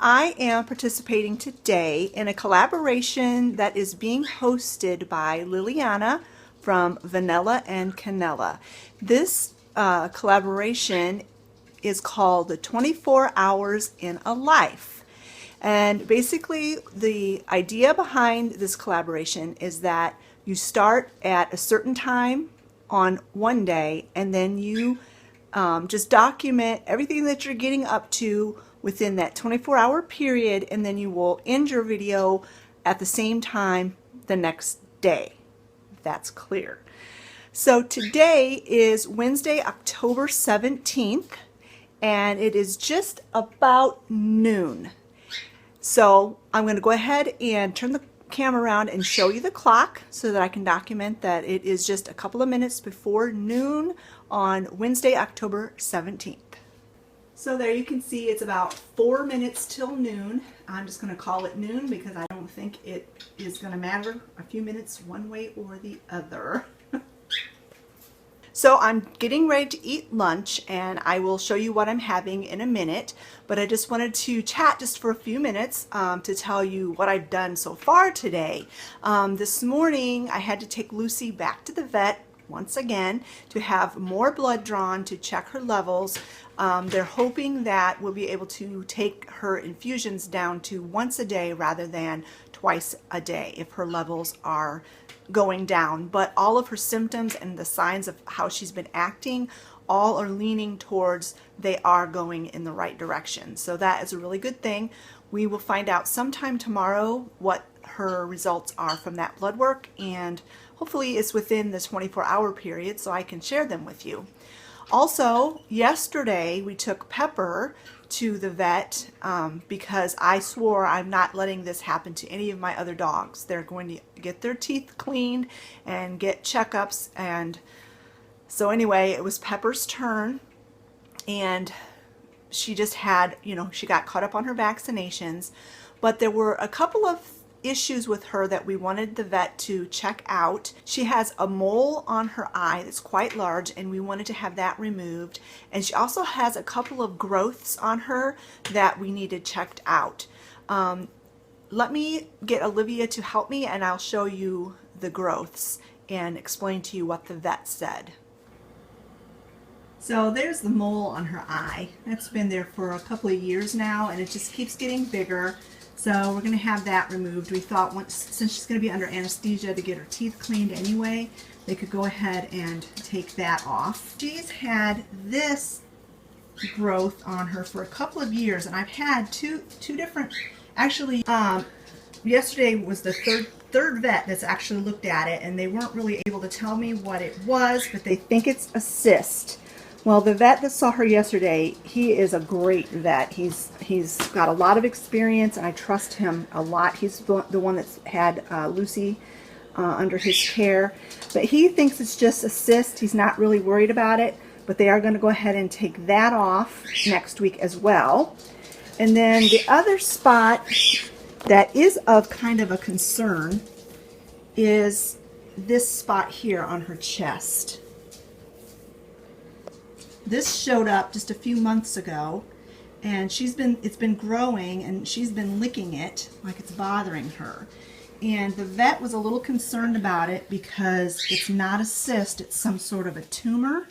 I am participating today in a collaboration that is being hosted by Liliana from Vanilla and Canella. This collaboration is called the 24 Hours in a Life. And basically the idea behind this collaboration is that you start at a certain time on one day, and then you just document everything that you're getting up to within that 24-hour period, and then you will end your video at the same time the next day. If that's clear. So today is Wednesday, October 17th, and it is just about noon. So I'm going to go ahead and turn the camera around and show you the clock so that I can document that it is just a couple of minutes before noon on Wednesday, October 17th. So there you can see it's about 4 minutes till noon. I'm just going to call it noon because I don't think it is going to matter a few minutes one way or the other. So I'm getting ready to eat lunch, and I will show you what I'm having in a minute, but I just wanted to chat just for a few minutes to tell you what I've done so far today. This morning I had to take Lucy back to the vet once again to have more blood drawn to check her levels. They're hoping that we'll be able to take her infusions down to once a day rather than twice a day if her levels are going down. But all of her symptoms and the signs of how she's been acting all are leaning towards they are going in the right direction. So that is a really good thing. We will find out sometime tomorrow what her results are from that blood work, and hopefully it's within the 24-hour period so I can share them with you. Also, yesterday we took Pepper to the vet because I swore I'm not letting this happen to any of my other dogs. They're going to get their teeth cleaned and get checkups, and so anyway, it was Pepper's turn, and she just had, she got caught up on her vaccinations, but there were a couple of issues with her that we wanted the vet to check out. She has a mole on her eye that's quite large, and we wanted to have that removed, and she also has a couple of growths on her that we needed checked out. Let me get Olivia to help me, and I'll show you the growths and explain to you what the vet said. So there's the mole on her eye. That's been there for a couple of years now, and it just keeps getting bigger. So we're going to have that removed. We thought since she's going to be under anesthesia to get her teeth cleaned anyway, they could go ahead and take that off. She's had this growth on her for a couple of years, and I've had two different, actually yesterday was the third vet that's actually looked at it, and they weren't really able to tell me what it was, but they think it's a cyst. Well, the vet that saw her yesterday, he is a great vet. He's got a lot of experience, and I trust him a lot. He's the one that's had Lucy under his care. But he thinks it's just a cyst. He's not really worried about it, but they are going to go ahead and take that off next week as well. And then the other spot that is of kind of a concern is this spot here on her chest. This showed up just a few months ago, and it's been growing, and she's been licking it like it's bothering her. And the vet was a little concerned about it because it's not a cyst, it's some sort of a tumor.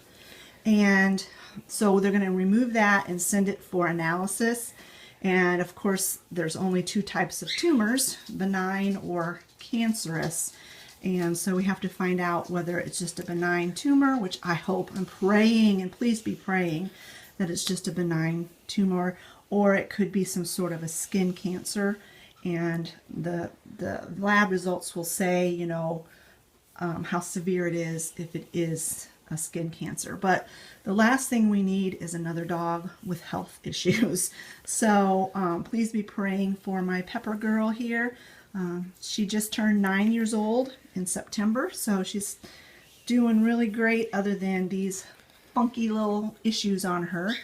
And so they're going to remove that and send it for analysis. And of course, there's only two types of tumors, benign or cancerous. And so we have to find out whether it's just a benign tumor, which I hope, I'm praying, and please be praying that it's just a benign tumor, or it could be some sort of a skin cancer. And the lab results will say, how severe it is if it is a skin cancer. But the last thing we need is another dog with health issues. So please be praying for my Pepper girl here. She just turned 9 years old in September, so she's doing really great other than these funky little issues on her.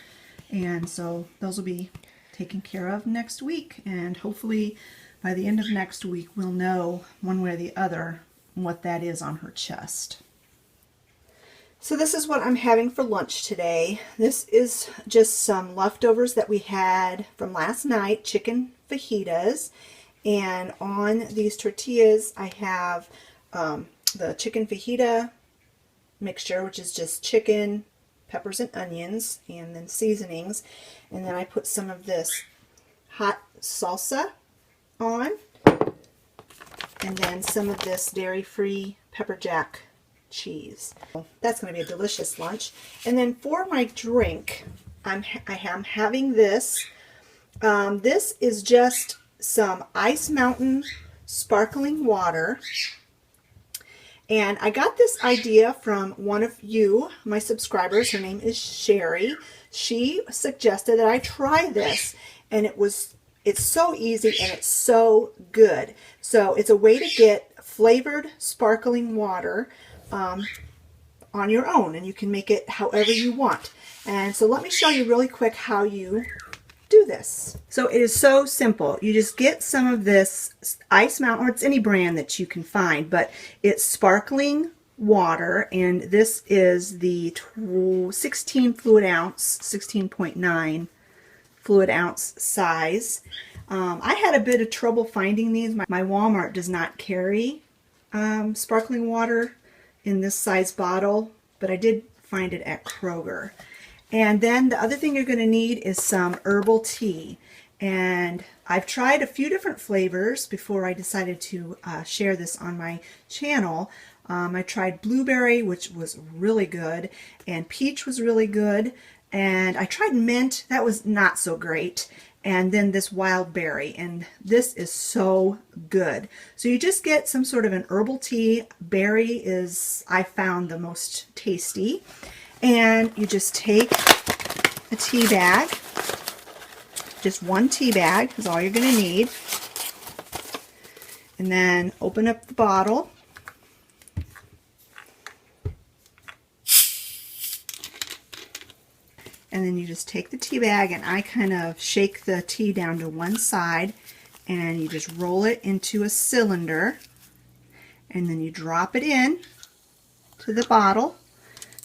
And so those will be taken care of next week, and hopefully by the end of next week we'll know one way or the other what that is on her chest. So this is what I'm having for lunch today. This is just some leftovers that we had from last night, chicken fajitas. And on these tortillas, I have the chicken fajita mixture, which is just chicken, peppers and onions, and then seasonings. And then I put some of this hot salsa on, and then some of this dairy-free pepper jack cheese. That's going to be a delicious lunch. And then for my drink, I am having this. This is just some Ice Mountain sparkling water. And I got this idea from one of you, my subscribers. Her name is Sherry. She suggested that I try this, and it's so easy and it's so good. So it's a way to get flavored sparkling water on your own, and you can make it however you want. And so let me show you really quick how you do this. So it is so simple. You just get some of this Ice Mountain, or it's any brand that you can find, but it's sparkling water, and this is the 16 fluid ounce, 16.9 fluid ounce size. I had a bit of trouble finding these. My Walmart does not carry sparkling water in this size bottle, but I did find it at Kroger. And then the other thing you're going to need is some herbal tea. And I've tried a few different flavors before I decided to share this on my channel. I tried blueberry, which was really good, and peach was really good, and I tried mint. That was not so great. And then this wild berry, and this is so good. So you just get some sort of an herbal tea. Berry is, I found, the most tasty. And you just take a tea bag. Just one tea bag is all you're going to need. And then open up the bottle. And then you just take the tea bag, and I kind of shake the tea down to one side, and you just roll it into a cylinder, and then you drop it in to the bottle,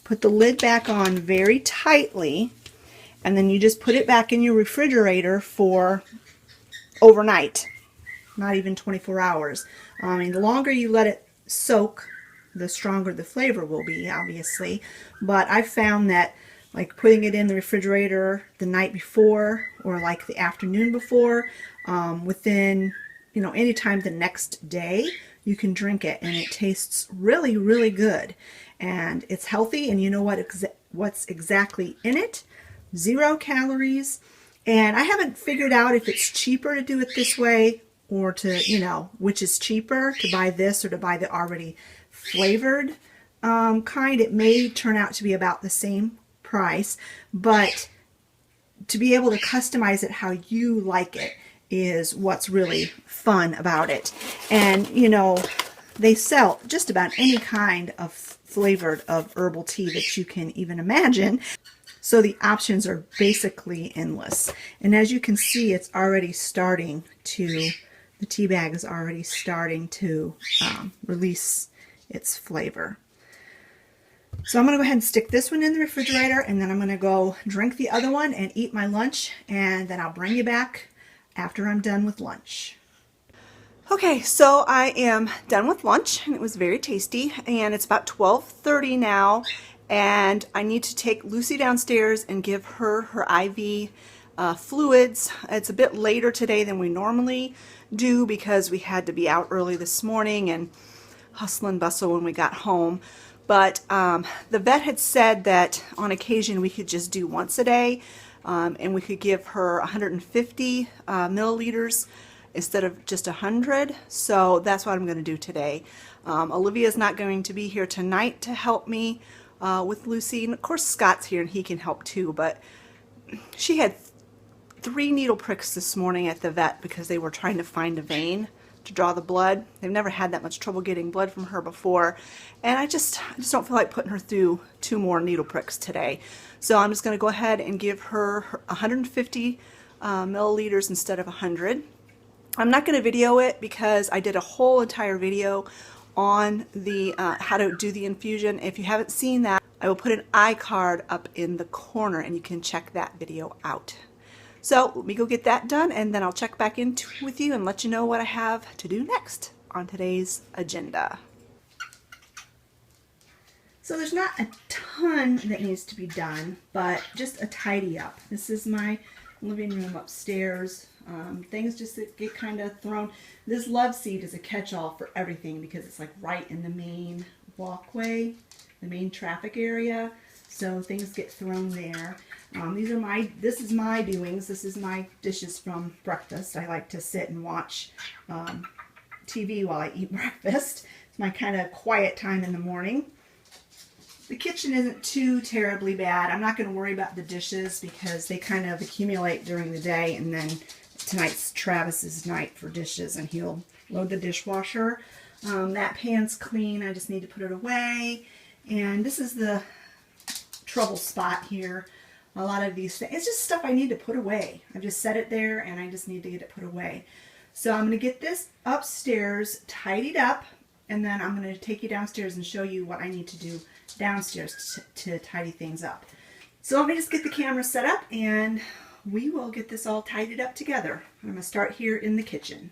put the lid back on very tightly, and then you just put it back in your refrigerator for overnight, not even 24 hours. I mean, the longer you let it soak, the stronger the flavor will be, obviously, but I found that like putting it in the refrigerator the night before or like the afternoon before, within, any time the next day, you can drink it, and it tastes really, really good. And it's healthy, and you know what's exactly in it? 0 calories. And I haven't figured out if it's cheaper to do it this way, or to, which is cheaper, to buy this or to buy the already flavored kind. It may turn out to be about the same price, but to be able to customize it how you like it is what's really fun about it. And they sell just about any kind of flavored of herbal tea that you can even imagine, so the options are basically endless. And as you can see, it's already starting to, the tea bag is already starting to release its flavor. So I'm going to go ahead and stick this one in the refrigerator, and then I'm going to go drink the other one and eat my lunch, and then I'll bring you back after I'm done with lunch. Okay, so I am done with lunch, and it was very tasty, and it's about 12:30 now, and I need to take Lucy downstairs and give her her IV fluids. It's a bit later today than we normally do because we had to be out early this morning and hustle and bustle when we got home. But the vet had said that on occasion we could just do once a day, and we could give her 150 milliliters instead of just 100. So that's what I'm going to do today. Olivia's not going to be here tonight to help me with Lucy. And of course Scott's here and he can help too, but she had 3 needle pricks this morning at the vet because they were trying to find a vein to draw the blood. They've never had that much trouble getting blood from her before, and I just don't feel like putting her through 2 more needle pricks today. So I'm just going to go ahead and give her 150 milliliters instead of 100. I'm not going to video it because I did a whole entire video on the how to do the infusion. If you haven't seen that, I will put an iCard up in the corner and you can check that video out. So let me go get that done and then I'll check back in with you and let you know what I have to do next on today's agenda. So there's not a ton that needs to be done, but just a tidy up. This is my living room upstairs. Things just get kind of thrown. This love seat is a catch-all for everything because it's like right in the main walkway, the main traffic area. So things get thrown there. This is my doings. This is my dishes from breakfast. I like to sit and watch TV while I eat breakfast. It's my kind of quiet time in the morning. The kitchen isn't too terribly bad. I'm not going to worry about the dishes because they kind of accumulate during the day, and then tonight's Travis's night for dishes and he'll load the dishwasher. That pan's clean. I just need to put it away. And this is the trouble spot here. A lot of these things, it's just stuff I need to put away. I've just set it there and I just need to get it put away. So I'm going to get this upstairs tidied up, and then I'm going to take you downstairs and show you what I need to do downstairs to tidy things up. So let me just get the camera set up and we will get this all tidied up together. I'm going to start here in the kitchen.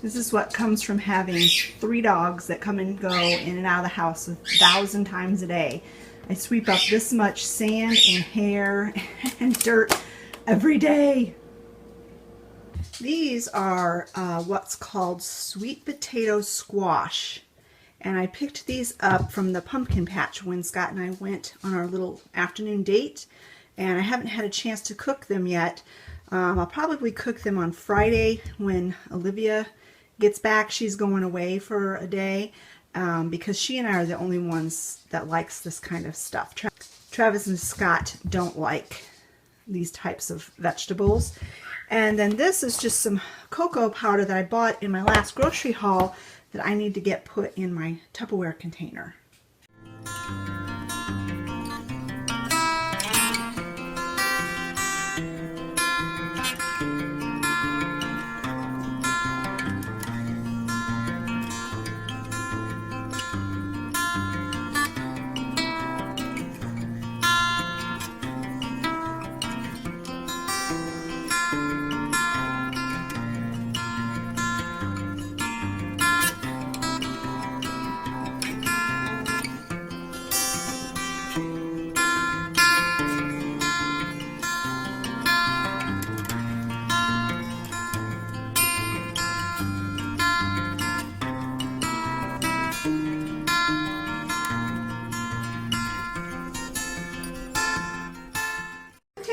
This is what comes from having 3 dogs that come and go in and out of the house 1,000 times a day. I sweep up this much sand and hair and dirt every day. These are what's called sweet potato squash. And I picked these up from the pumpkin patch when Scott and I went on our little afternoon date. And I haven't had a chance to cook them yet. I'll probably cook them on Friday when Olivia gets back. She's going away for a day because she and I are the only ones that likes this kind of stuff. Travis and Scott don't like these types of vegetables. And then this is just some cocoa powder that I bought in my last grocery haul that I need to get put in my Tupperware container.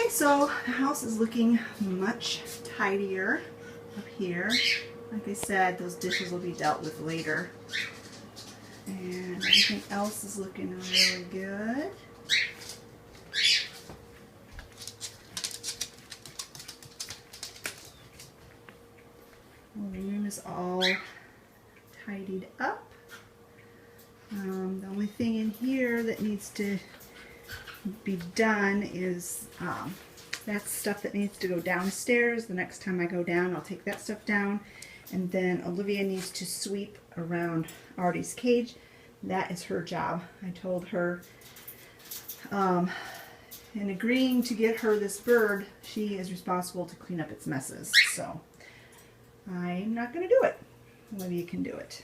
So the house is looking much tidier up here. Like I said, those dishes will be dealt with later. And everything else is looking really good. Well, the room is all tidied up. The only thing in here that needs to be done is that's stuff that needs to go downstairs. The next time I go down, I'll take that stuff down. And then Olivia needs to sweep around Artie's cage. That is her job. I told her in agreeing to get her this bird, she is responsible to clean up its messes. So I'm not going to do it. Olivia can do it.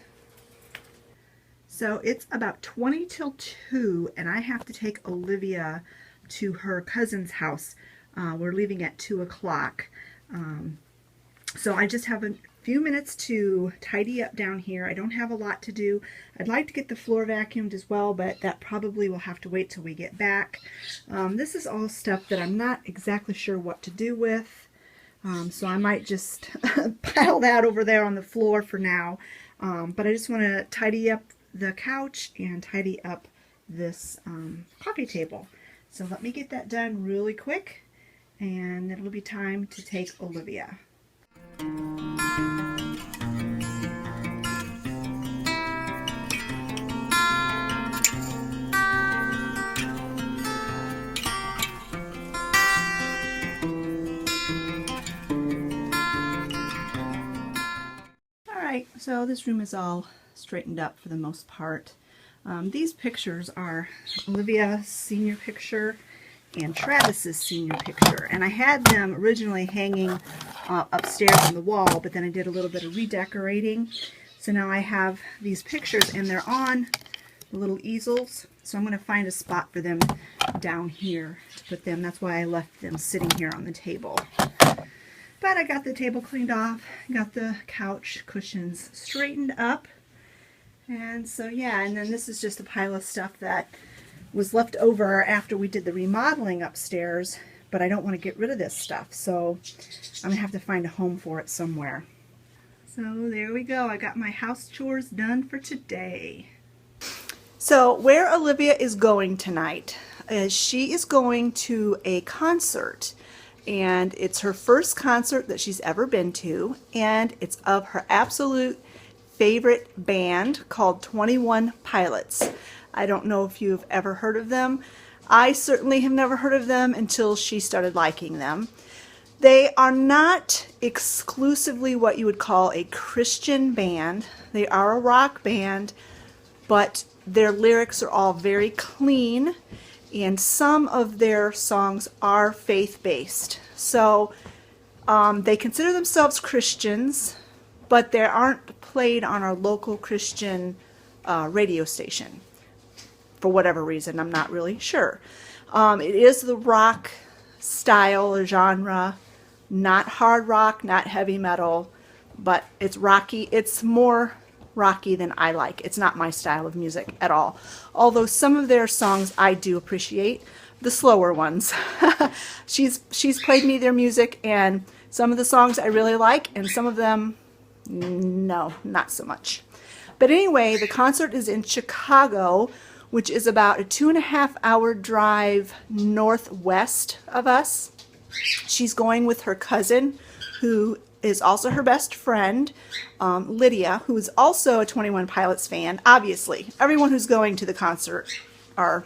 So it's about 20 till 2, and I have to take Olivia to her cousin's house. We're leaving at 2 o'clock. So I just have a few minutes to tidy up down here. I don't have a lot to do. I'd like to get the floor vacuumed as well, but that probably will have to wait till we get back. This is all stuff that I'm not exactly sure what to do with. So I might just pile that over there on the floor for now. But I just want to tidy up the couch and tidy up this coffee table. So let me get that done really quick, and it'll be time to take Olivia. Alright, so this room is all straightened up for the most part. These pictures are Olivia's senior picture and Travis's senior picture, and I had them originally hanging upstairs on the wall, but then I did a little bit of redecorating. So now I have these pictures, and they're on the little easels, so I'm going to find a spot for them down here to put them. That's why I left them sitting here on the table. But I got the table cleaned off, got the couch cushions straightened up, and so yeah, and then this is just a pile of stuff that was left over after we did the remodeling upstairs, but I don't want to get rid of this stuff, so I'm going to have to find a home for it somewhere. So there we go. I got my house chores done for today. So where Olivia is going tonight is she is going to a concert, and it's her first concert that she's ever been to, and it's of her absolute favorite band called 21 Pilots. I don't know if you've ever heard of them. I certainly have never heard of them until she started liking them. They are not exclusively what you would call a Christian band. They are a rock band, but their lyrics are all very clean, and some of their songs are faith-based. So they consider themselves Christians, but they aren't played on our local Christian radio station. For whatever reason, I'm not really sure. It is the rock style or genre, not hard rock, not heavy metal, but it's rocky. It's more rocky than I like. It's not my style of music at all. Although some of their songs I do appreciate, the slower ones. She's played me their music, and some of the songs I really like, and some of them, no, not so much. But anyway, the concert is in Chicago, which is about a 2.5-hour drive northwest of us. She's going with her cousin, who is also her best friend, Lydia, who is also a 21 Pilots fan. Obviously, everyone who's going to the concert are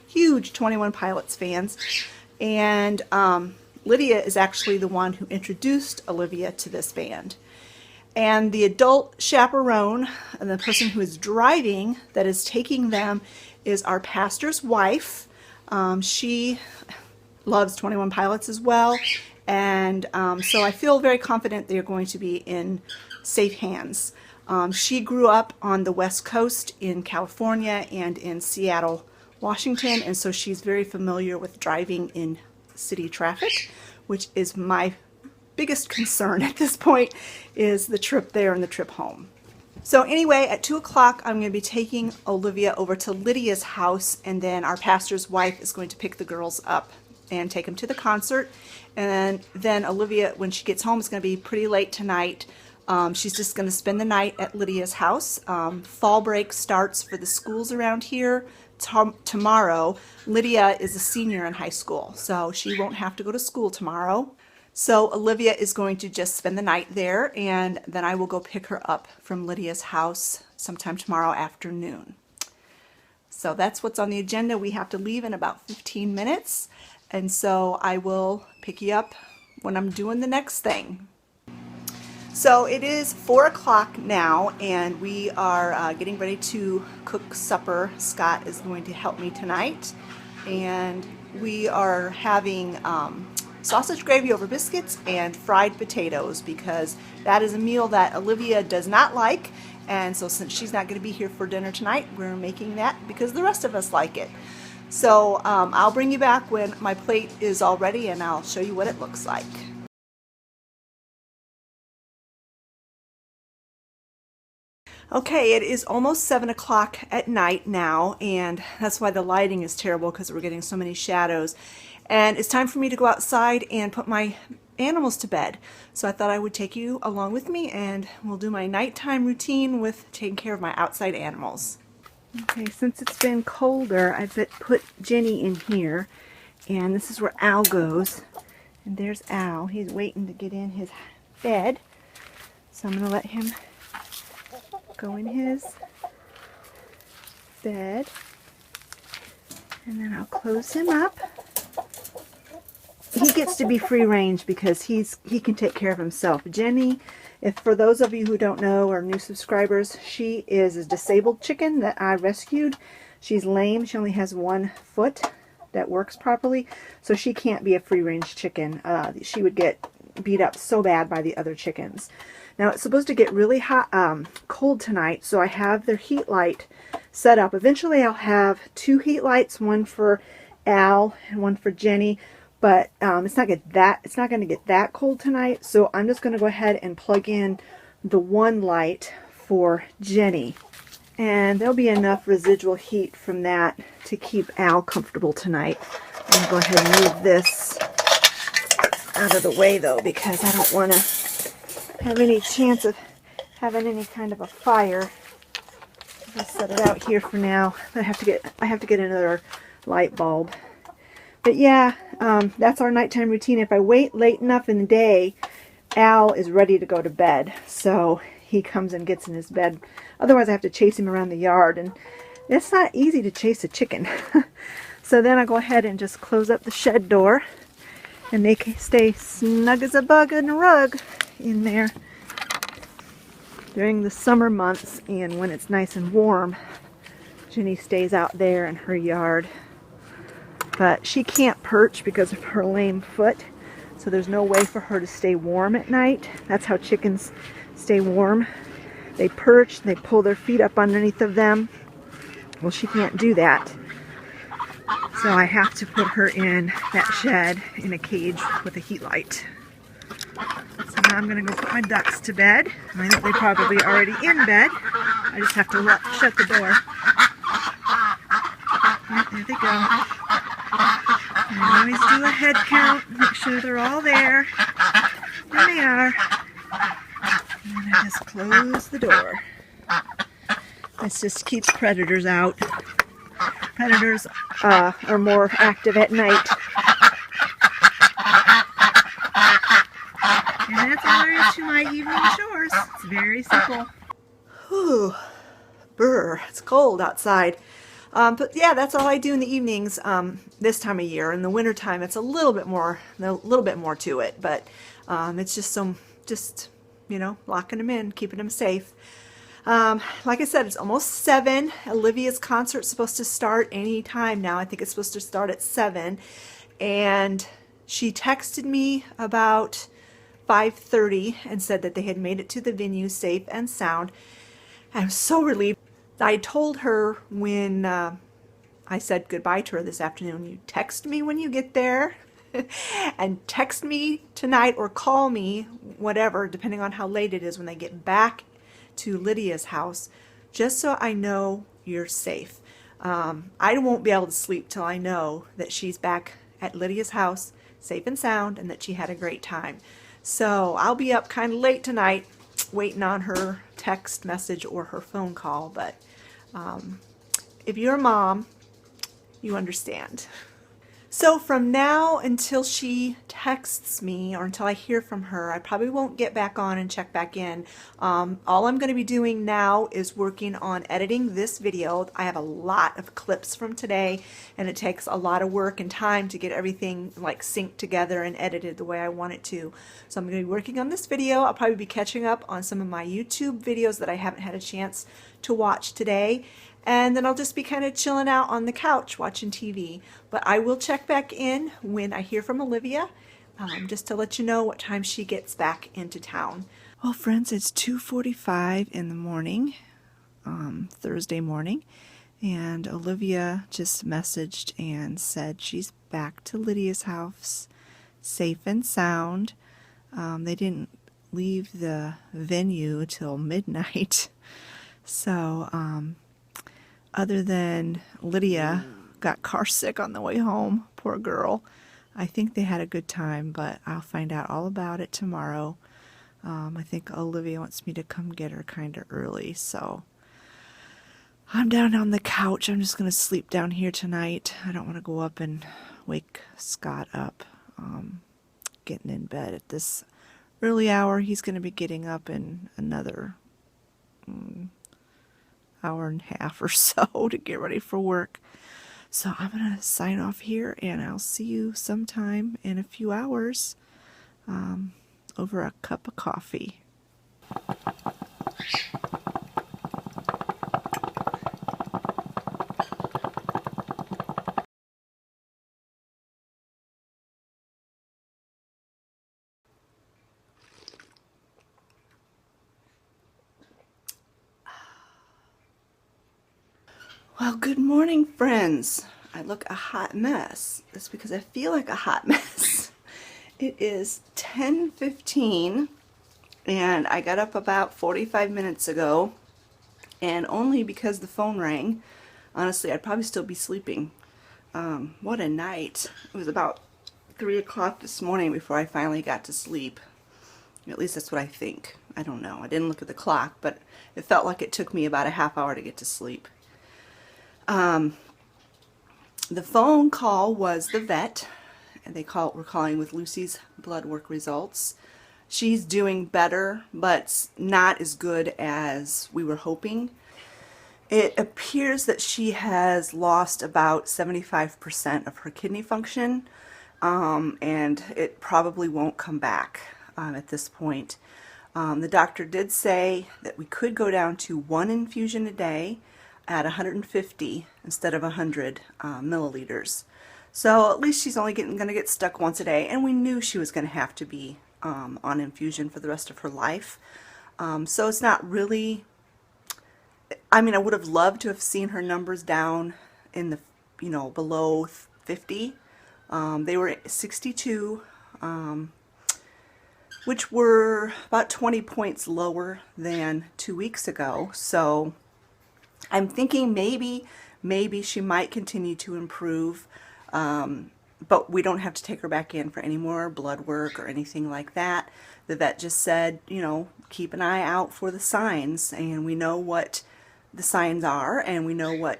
huge 21 Pilots fans. And Lydia is actually the one who introduced Olivia to this band. And the adult chaperone, and the person who is driving, that is taking them, is our pastor's wife. She loves 21 Pilots as well, and so I feel very confident they're going to be in safe hands. She grew up on the West Coast in California and in Seattle, Washington, and so she's very familiar with driving in city traffic, which is my biggest concern at this point, is the trip there and the trip home. So anyway, at 2 o'clock, I'm going to be taking Olivia over to Lydia's house, and then our pastor's wife is going to pick the girls up and take them to the concert. And then Olivia, when she gets home, is going to be pretty late tonight. She's just going to spend the night at Lydia's house. Fall break starts for the schools around here tomorrow. Lydia is a senior in high school, so she won't have to go to school tomorrow. So Olivia is going to just spend the night there, and then I will go pick her up from Lydia's house sometime tomorrow afternoon. So that's what's on the agenda. We have to leave in about 15 minutes, and so I will pick you up when I'm doing the next thing. So it is 4 o'clock now, and we are getting ready to cook supper. Scott is going to help me tonight, and we are having sausage gravy over biscuits and fried potatoes, because that is a meal that Olivia does not like, and so since she's not going to be here for dinner tonight, we're making that because the rest of us like it. So I'll bring you back when my plate is all ready, and I'll show you what it looks like. Okay, it is almost 7 o'clock at night now, and that's why the lighting is terrible, because we're getting so many shadows. And it's time for me to go outside and put my animals to bed. So I thought I would take you along with me, and we'll do my nighttime routine with taking care of my outside animals. Okay, since it's been colder, I've put Jenny in here, and this is where Al goes. And there's Al. He's waiting to get in his bed. So I'm going to let him go in his bed, and then I'll close him up. He gets to be free range because he can take care of himself. Jenny, if for those of you who don't know or new subscribers, she is a disabled chicken that I rescued. She's lame. She only has one foot that works properly, so she can't be a free range chicken. She would get beat up so bad by the other chickens. Now it's supposed to get really hot, cold tonight, so I have their heat light set up. Eventually I'll have 2 heat lights, one for Al and one for Jenny, but it's not going to get that cold tonight, so I'm just going to go ahead and plug in the one light for Jenny. And there'll be enough residual heat from that to keep Al comfortable tonight. I'm going to go ahead and move this out of the way though, because I don't want to have any chance of having any kind of a fire. I'll set it out here for now. I have to get another light bulb. But yeah, that's our nighttime routine. If I wait late enough in the day, Al is ready to go to bed, so he comes and gets in his bed. Otherwise I have to chase him around the yard, and it's not easy to chase a chicken. So then I go ahead and just close up the shed door, and they can stay snug as a bug in a rug in there during the summer months. And when it's nice and warm, Jenny stays out there in her yard, but she can't perch because of her lame foot, so there's no way for her to stay warm at night. That's how chickens stay warm. They perch, they pull their feet up underneath of them. Well, she can't do that, so I have to put her in that shed in a cage with a heat light. So now I'm going to go put my ducks to bed. I know they're probably already in bed. I just have to shut the door. Right, there they go. And I always do a head count, make sure they're all there. There they are. And then I just close the door. This just keeps predators out. Predators are more active at night. And that's all there is to my evening chores. It's very simple. Whew. Brr, it's cold outside. But yeah, that's all I do in the evenings this time of year. In the wintertime, it's a little bit more to it. But it's just you know, locking them in, keeping them safe. Like I said, it's almost 7. Olivia's concert's supposed to start any time now. I think it's supposed to start at 7. And she texted me about 5:30 and said that they had made it to the venue safe and sound. I'm so relieved. I told her when I said goodbye to her this afternoon, you text me when you get there, and text me tonight or call me, whatever, depending on how late it is when they get back to Lydia's house, just so I know you're safe. I won't be able to sleep till I know that she's back at Lydia's house, safe and sound, and that she had a great time. So I'll be up kind of late tonight waiting on her text message or her phone call, but if you're a mom, you understand. So from now until she texts me or until I hear from her, I probably won't get back on and check back in. All I'm going to be doing now is working on editing this video. I have a lot of clips from today, and it takes a lot of work and time to get everything like synced together and edited the way I want it to. So I'm going to be working on this video. I'll probably be catching up on some of my YouTube videos that I haven't had a chance to watch today. And then I'll just be kind of chilling out on the couch watching TV. But I will check back in when I hear from Olivia, just to let you know what time she gets back into town. Well, friends, it's 2:45 in the morning, Thursday morning, and Olivia just messaged and said she's back to Lydia's house, safe and sound. They didn't leave the venue till midnight, so other than Lydia got car sick on the way home, poor girl, I think they had a good time, but I'll find out all about it tomorrow. I think Olivia wants me to come get her kind of early, so I'm down on the couch. I'm just going to sleep down here tonight. I don't want to go up and wake Scott up, getting in bed at this early hour. He's going to be getting up in another hour and a half or so to get ready for work. So I'm going to sign off here, and I'll see you sometime in a few hours over a cup of coffee. Well, good morning, friends. I look a hot mess. That's because I feel like a hot mess. It is 10:15, and I got up about 45 minutes ago, and only because the phone rang. Honestly, I'd probably still be sleeping. What a night. It was about 3 o'clock this morning before I finally got to sleep. At least that's what I think. I don't know. I didn't look at the clock, but it felt like it took me about a half hour to get to sleep. The phone call was the vet, and we're calling with Lucy's blood work results. She's doing better, but not as good as we were hoping. It appears that she has lost about 75% of her kidney function, and it probably won't come back at this point. The doctor did say that we could go down to 1 infusion a day at 150 instead of 100 milliliters. So at least she's only going to get stuck once a day, and we knew she was going to have to be on infusion for the rest of her life. So it's not really, I mean, I would have loved to have seen her numbers down in the, below 50. They were 62, which were about 20 points lower than 2 weeks ago. So I'm thinking maybe she might continue to improve, but we don't have to take her back in for any more blood work or anything like that. The vet just said, keep an eye out for the signs, and we know what the signs are, and we know what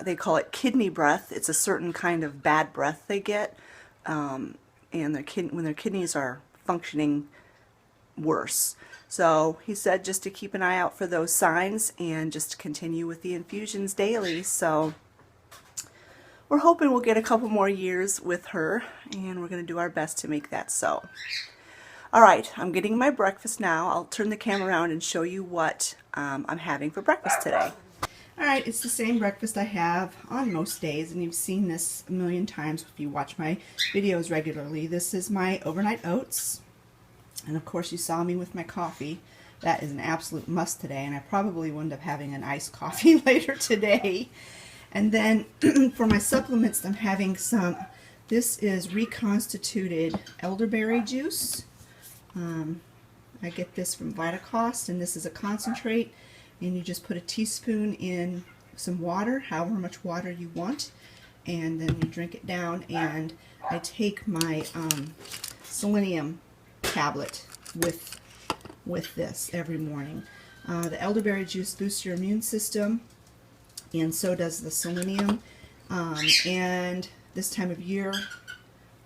they call it kidney breath. It's a certain kind of bad breath they get, and when their kidneys are functioning worse. So he said just to keep an eye out for those signs and just to continue with the infusions daily. So we're hoping we'll get a couple more years with her, and we're going to do our best to make that so. Alright, I'm getting my breakfast now. I'll turn the camera around and show you what I'm having for breakfast today. Alright, it's the same breakfast I have on most days, and you've seen this a million times if you watch my videos regularly. This is my overnight oats. And of course you saw me with my coffee. That is an absolute must today, and I probably will end up having an iced coffee later today. And then for my supplements, I'm having this is reconstituted elderberry juice. I get this from Vitacost, and this is a concentrate, and you just put a teaspoon in some water, however much water you want, and then you drink it down. And I take my selenium tablet with this every morning. The elderberry juice boosts your immune system, and so does the selenium. And this time of year,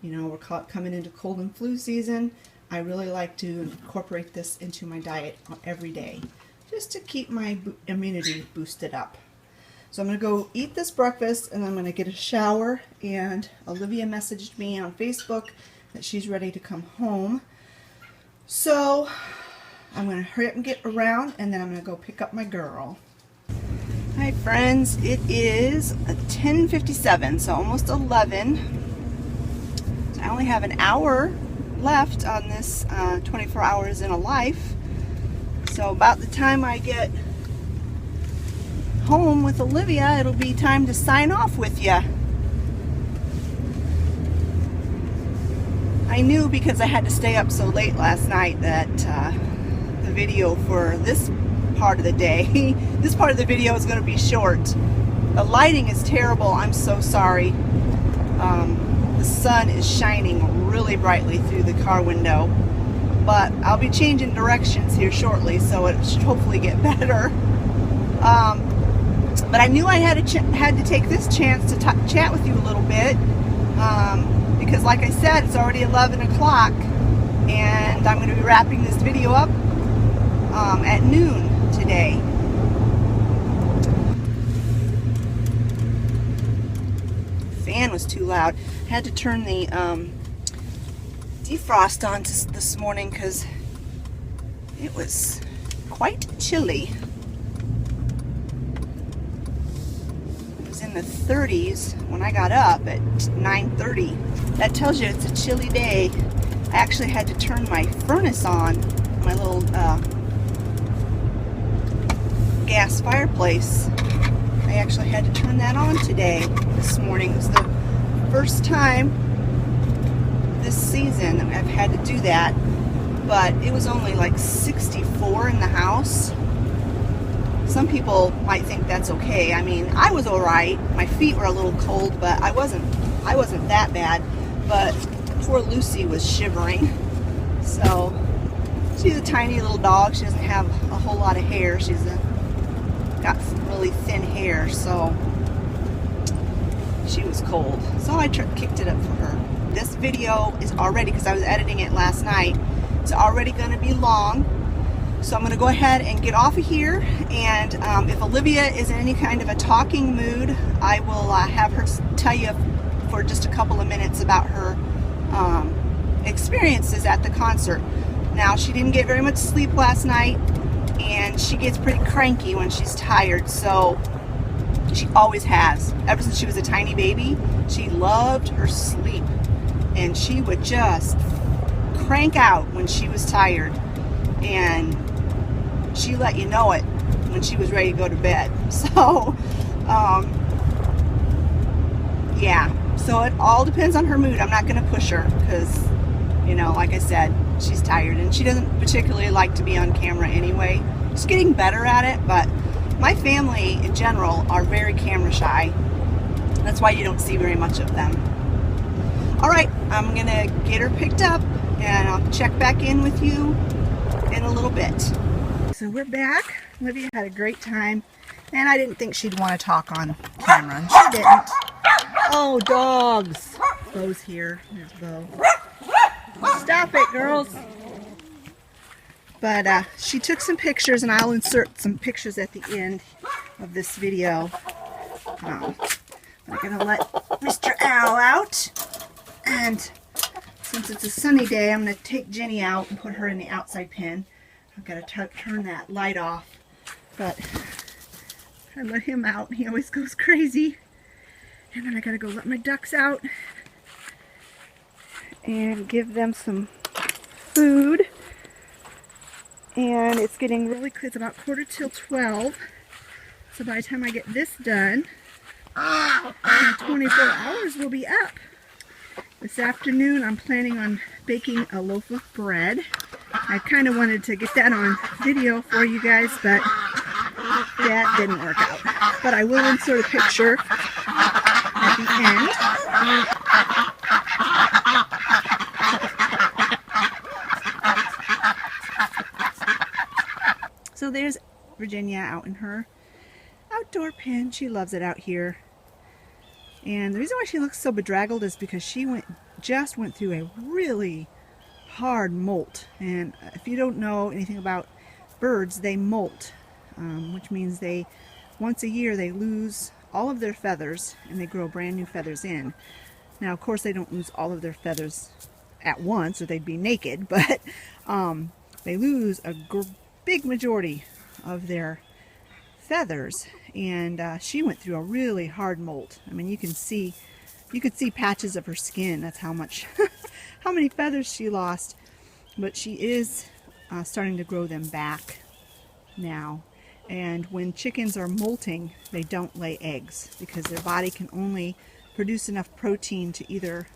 you know, we're coming into cold and flu season. I really like to incorporate this into my diet every day, just to keep my immunity boosted up. So I'm going to go eat this breakfast, and I'm going to get a shower, and Olivia messaged me on Facebook that she's ready to come home. So I'm going to hurry up and get around, and then I'm going to go pick up my girl. Hi friends, it is 10:57, so almost 11. So I only have an hour left on this 24 hours in a life. So about the time I get home with Olivia, it'll be time to sign off with you. I knew, because I had to stay up so late last night, that the video for this part of the day, this part of the video is going to be short. The lighting is terrible. I'm so sorry. The sun is shining really brightly through the car window, but I'll be changing directions here shortly, so it should hopefully get better. But I knew I had to take this chance to chat with you a little bit, because like I said, it's already 11 o'clock, and I'm going to be wrapping this video up at noon today. Fan was too loud. I had to turn the defrost on this morning because it was quite chilly. In the 30s when I got up at 9:30. That tells you it's a chilly day. I actually had to turn my furnace on, my little gas fireplace. I actually had to turn that on today, this morning. It was the first time this season I've had to do that, but it was only like 64 in the house. Some people might think that's okay. I mean, I was alright. My feet were a little cold, but I wasn't that bad. But poor Lucy was shivering. So she's a tiny little dog. She doesn't have a whole lot of hair. She's got some really thin hair, so she was cold. So I kicked it up for her. This video is already, because I was editing it last night, it's already going to be long. So I'm going to go ahead and get off of here, and if Olivia is in any kind of a talking mood, I will have her tell you for just a couple of minutes about her experiences at the concert. Now, she didn't get very much sleep last night, and she gets pretty cranky when she's tired, so she always has. Ever since she was a tiny baby, she loved her sleep, and she would just crank out when she was tired, and she let you know it when she was ready to go to bed. So yeah, so it all depends on her mood. I'm not going to push her because, you know, like I said, she's tired, and she doesn't particularly like to be on camera anyway. She's getting better at it, but my family in general are very camera shy. That's why you don't see very much of them. Alright, I'm going to get her picked up, and I'll check back in with you in a little bit. So we're back. Olivia had a great time, and I didn't think she'd want to talk on camera, and she didn't. Oh, dogs! Bo's here. There's Bo. Stop it, girls! But she took some pictures, and I'll insert some pictures at the end of this video. I'm going to let Mr. Owl out, and since it's a sunny day, I'm going to take Jenny out and put her in the outside pen. I've got to turn that light off, but I let him out. He always goes crazy. And then I got to go let my ducks out and give them some food. And it's getting really clear. It's about 11:45. So by the time I get this done, 24 hours will be up. This afternoon I'm planning on baking a loaf of bread. I kind of wanted to get that on video for you guys, but that didn't work out. But I will insert a picture at the end. So there's Virginia out in her outdoor pen. She loves it out here. And the reason why she looks so bedraggled is because she just went through a really hard molt. And if you don't know anything about birds, they molt, which means they once a year they lose all of their feathers and they grow brand new feathers in. Now, of course, they don't lose all of their feathers at once or they'd be naked, but they lose a big majority of their feathers. And she went through a really hard molt. I mean, you could see patches of her skin. That's how much, how many feathers she lost. But she is starting to grow them back now. And when chickens are molting, they don't lay eggs because their body can only produce enough protein to either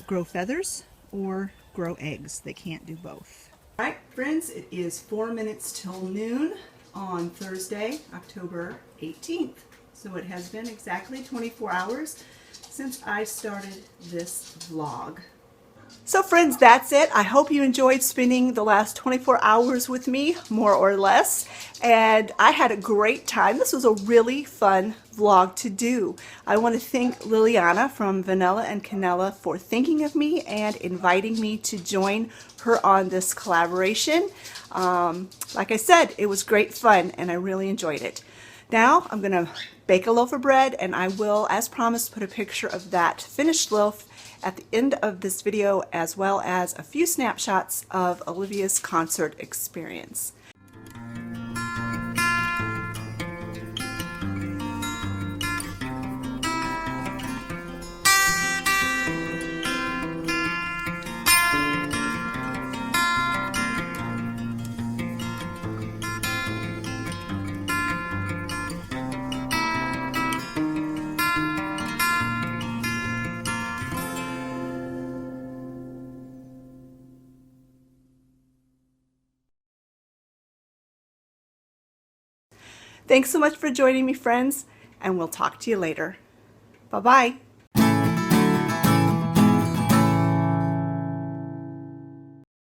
grow feathers or grow eggs. They can't do both. All right, friends, it is 4 minutes till noon on Thursday, October 18th. So it has been exactly 24 hours since I started this vlog. So friends, that's it. I hope you enjoyed spending the last 24 hours with me, more or less. And I had a great time. This was a really fun vlog to do. I want to thank Liliana from Vanilla and Canella for thinking of me and inviting me to join her on this collaboration. Like I said, it was great fun and I really enjoyed it. Now I'm going to bake a loaf of bread, and I will, as promised, put a picture of that finished loaf at the end of this video, as well as a few snapshots of Olivia's concert experience. Thanks so much for joining me, friends, and we'll talk to you later. Bye-bye.